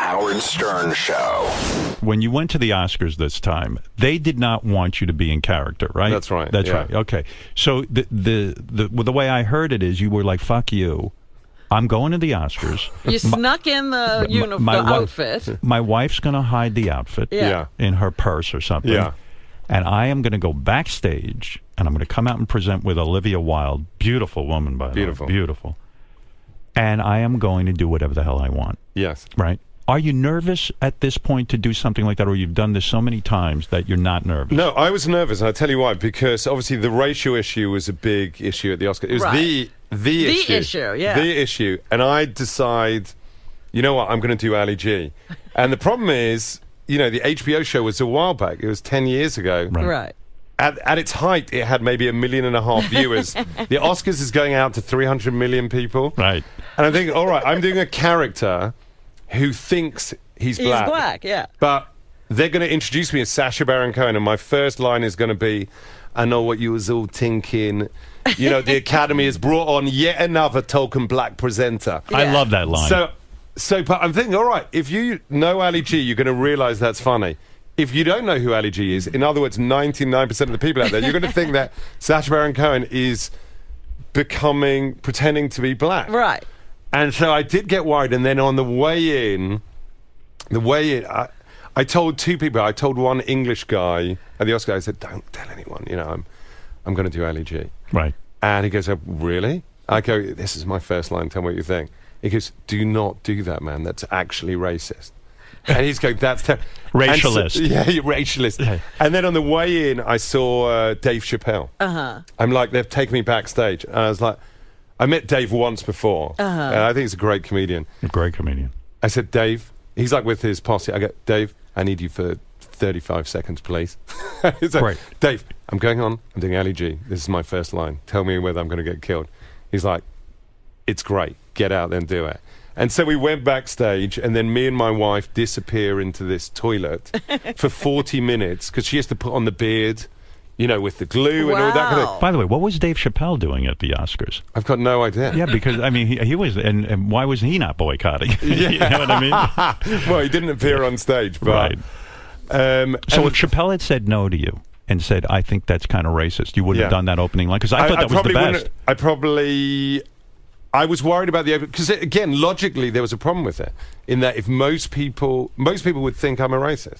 Howard Stern Show. When you went to the Oscars this time, they did not want you to be in character, right? That's right. That's right. Okay. So the way I heard it is you were like, fuck you. I'm going to the Oscars. You snuck in the outfit. My wife's going to hide the outfit in her purse or something. Yeah. And I am going to go backstage, and I'm going to come out and present with Olivia Wilde. Beautiful woman, by the way. Beautiful. And I am going to do whatever the hell I want. Yes. Right? Are you nervous at this point to do something like that, or you've done this so many times that you're not nervous? No, I was nervous, and I'll tell you why. Because obviously the racial issue was a big issue at the Oscars. It was the issue. The issue. And I decide, you know what, I'm going to do Ali G. And the problem is, you know, the HBO show was a while back. It was 10 years ago. Right. At its height, it had maybe 1.5 million viewers. The Oscars is going out to 300 million people. Right. And I think, all right, I'm doing a character who thinks he's black. He's black, yeah. But they're going to introduce me as Sacha Baron Cohen, and my first line is going to be, I know what you was all thinking. You know, the Academy has brought on yet another token black presenter. Yeah. I love that line. But I'm thinking, all right, if you know Ali G, you're going to realize that's funny. If you don't know who Ali G is, in other words, 99% of the people out there, you're going to think that Sacha Baron Cohen is pretending to be black. Right. And so I did get worried, and then on the way in, I told two people. I told one English guy at the Oscar. I said, "Don't tell anyone. You know, I'm going to do Ali G." Right. And he goes, "Oh, really?" I go, "This is my first line. Tell me what you think." He goes, "Do not do that, man. That's actually racist." And he's going, "That's racialist." So, yeah, racialist. Yeah. And then on the way in, I saw Dave Chappelle. I'm like, they've taken me backstage, and I was like, I met Dave once before. And I think he's a great comedian. A great comedian. I said, Dave, he's like with his posse. I go, Dave, I need you for 35 seconds, please. He's like, Great. Dave, I'm going on. I'm doing Ali G. This is my first line. Tell me whether I'm going to get killed. He's like, it's great. Get out there and do it. And so we went backstage, and then me and my wife disappear into this toilet for 40 minutes because she has to put on the beard, you know, with the glue and all that kind of. By the way, what was Dave Chappelle doing at the Oscars? I've got no idea. Yeah, because, I mean, he was, and why was he not boycotting? Yeah. You know what I mean? Well, he didn't appear on stage, but... Right. So if Chappelle had said no to you and said, I think that's kind of racist, you wouldn't have done that opening line? Because I thought that was the best. I was worried about the open, because again, logically, there was a problem with it, in that if most people would think I'm a racist,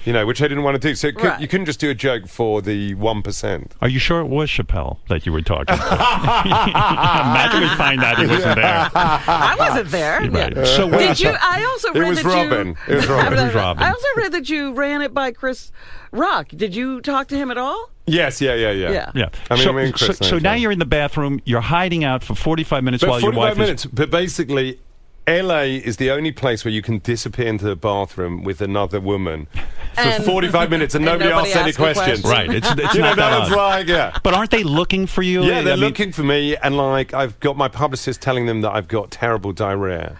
you know, which I didn't want to do. So you couldn't just do a joke for the 1%. Are you sure it was Chappelle that you were talking to? Imagine we find out he wasn't there. I wasn't there. Right. Yeah. So did you? I also read that Robin. It was Robin. It was Robin. I also read that you ran it by Chris Rock. Did you talk to him at all? Yes, yeah. I mean, so now you're in the bathroom. You're hiding out for 45 minutes while your wife is... But basically, LA is the only place where you can disappear into the bathroom with another woman for 45 minutes and nobody asks any questions. Right. It's you know, not that was like, yeah. But aren't they looking for you? Yeah, they're looking for me, and like I've got my publicist telling them that I've got terrible diarrhea.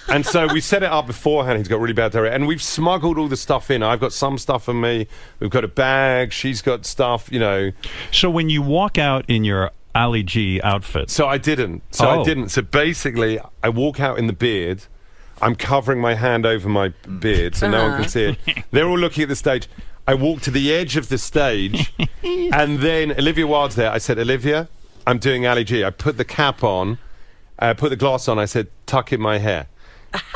And so we set it up beforehand. He's got really bad diarrhea, and we've smuggled all the stuff in. I've got some stuff on me. We've got a bag. She's got stuff, you know. So when you walk out in your Ali G outfit. So I didn't. So basically, I walk out in the beard. I'm covering my hand over my beard so no one can see it. They're all looking at the stage. I walk to the edge of the stage, and then Olivia Wilde's there. I said, Olivia, I'm doing Ali G. I put the cap on, put the glass on. I said, tuck in my hair.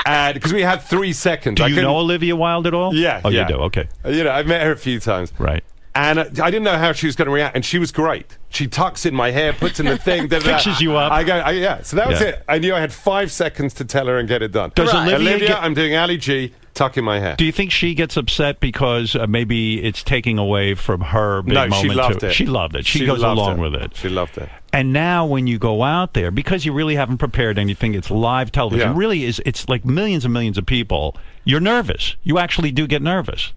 And because we had 3 seconds. Do you know Olivia Wilde at all? Yeah. Oh, you do? Okay. You know, I've met her a few times. Right. And I didn't know how she was going to react, and she was great. She tucks in my hair, puts in the thing, fixes you up. I go, yeah. So that was it. I knew I had 5 seconds to tell her and get it done. Does Olivia, I'm doing Ali G. Tuck in my hair. Do you think she gets upset because maybe it's taking away from her big moment? No, she loved it. She loved it. She goes along with it. She loved it. And now when you go out there, because you really haven't prepared anything, it's live television. Yeah. Really is. It's like millions and millions of people. You're nervous. You actually do get nervous.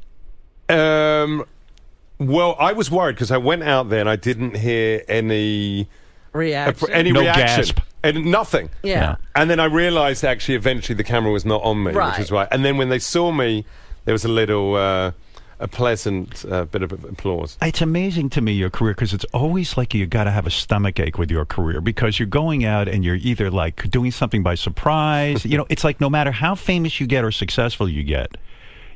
Well, I was worried because I went out there and I didn't hear any reaction. Gasp. And nothing. Yeah. And then I realized actually eventually the camera was not on me, which was right. And then when they saw me, there was a little a pleasant bit of applause. It's amazing to me, your career, because it's always like you got to have a stomach ache with your career, because you're going out and you're either like doing something by surprise. It's like no matter how famous you get or successful you get,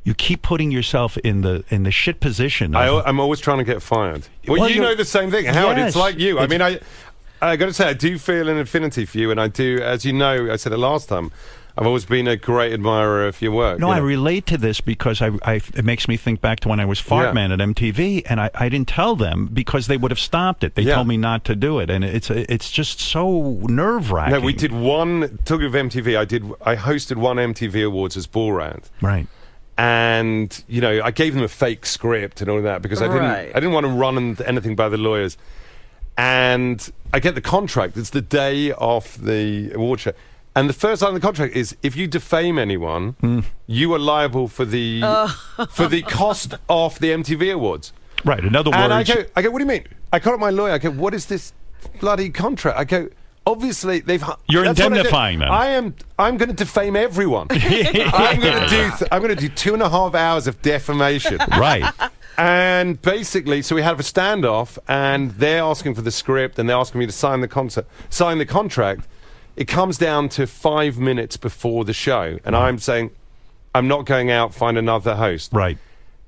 you keep putting yourself in the shit position. I'm always trying to get fired. Well, you know the same thing, Howard. Yes, it's like you. I mean, I got to say, I do feel an affinity for you, and I do, as you know, I said it last time, I've always been a great admirer of your work. No, I relate to this because it makes me think back to when I was Fartman at MTV, and I didn't tell them because they would have stopped it. They told me not to do it, and it's just so nerve-wracking. No, we did one, talking of MTV, I hosted one MTV Awards as Borat. Right. And, I gave them a fake script and all of that because I didn't want to run anything by the lawyers. And I get the contract. It's the day of the award show. And the first line of the contract is, if you defame anyone, you are liable for the cost of the MTV Awards. Right, in other words... And I go, what do you mean? I call up my lawyer. I go, what is this bloody contract? I go... Obviously, You're indemnifying them. I'm going to defame everyone. I'm going to do 2.5 hours of defamation. Right. And basically, so we have a standoff, and they're asking for the script, and they're asking me to sign the contract. It comes down to 5 minutes before the show, and I'm saying, I'm not going out. Find another host. Right.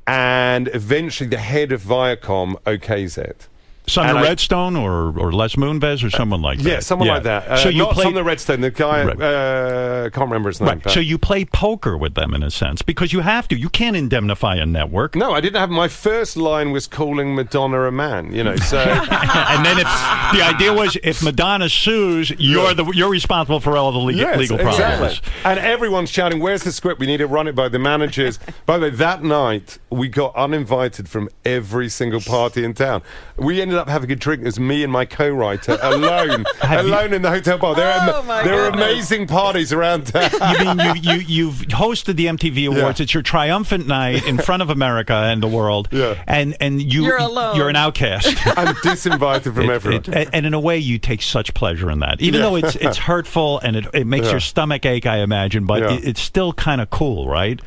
And eventually, the head of Viacom okays it. Sonia Redstone or Les Moonves or someone like that. Yeah, someone like that. So you not play Sonia Redstone, the guy, can't remember his name. Right. So you play poker with them in a sense because you have to. You can't indemnify a network. No, I didn't have. My first line was calling Madonna a man, so. And then the idea was if Madonna sues, you're responsible for all the legal problems. Exactly. And everyone's shouting, where's the script? We need to run it by the managers. By the way, that night, we got uninvited from every single party in town. We ended up having a drink as me and my co-writer alone in the hotel bar. There are amazing parties around town. You've hosted the MTV Awards. It's your triumphant night in front of America and the world. Yeah. And you're alone. You're an outcast. I'm disinvited from everyone. And in a way, you take such pleasure in that, even though it's hurtful and it makes your stomach ache, I imagine. But it's still kind of cool, right?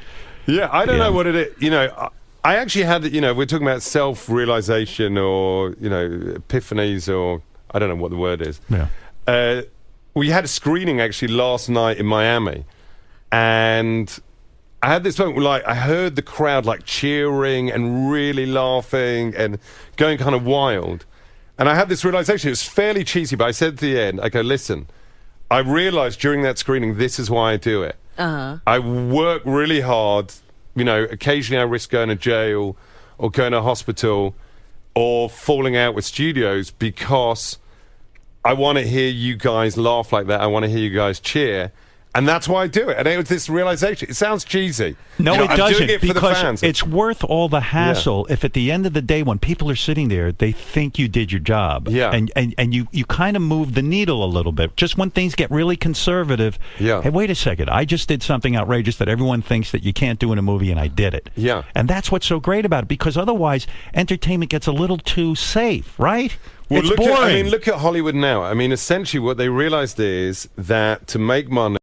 Yeah, I don't know what it is. I actually had, we're talking about self-realization or, epiphanies or I don't know what the word is. Yeah. We had a screening actually last night in Miami. And I had this moment where I heard the crowd cheering and really laughing and going kind of wild. And I had this realization. It was fairly cheesy, but I said at the end, I go, listen, I realized during that screening, this is why I do it. I work really hard. Occasionally I risk going to jail or going to hospital or falling out with studios because I want to hear you guys laugh like that. I want to hear you guys cheer. And that's why I do it. And it was this realization. It sounds cheesy. No, it doesn't. I'm doing it for the fans. It's worth all the hassle if at the end of the day when people are sitting there, they think you did your job. Yeah. And you kind of move the needle a little bit. Just when things get really conservative. Yeah. Hey, wait a second. I just did something outrageous that everyone thinks that you can't do in a movie, and I did it. Yeah. And that's what's so great about it, because otherwise entertainment gets a little too safe, right? Well, it's boring. look at Hollywood now. I mean, essentially what they realized is that to make money,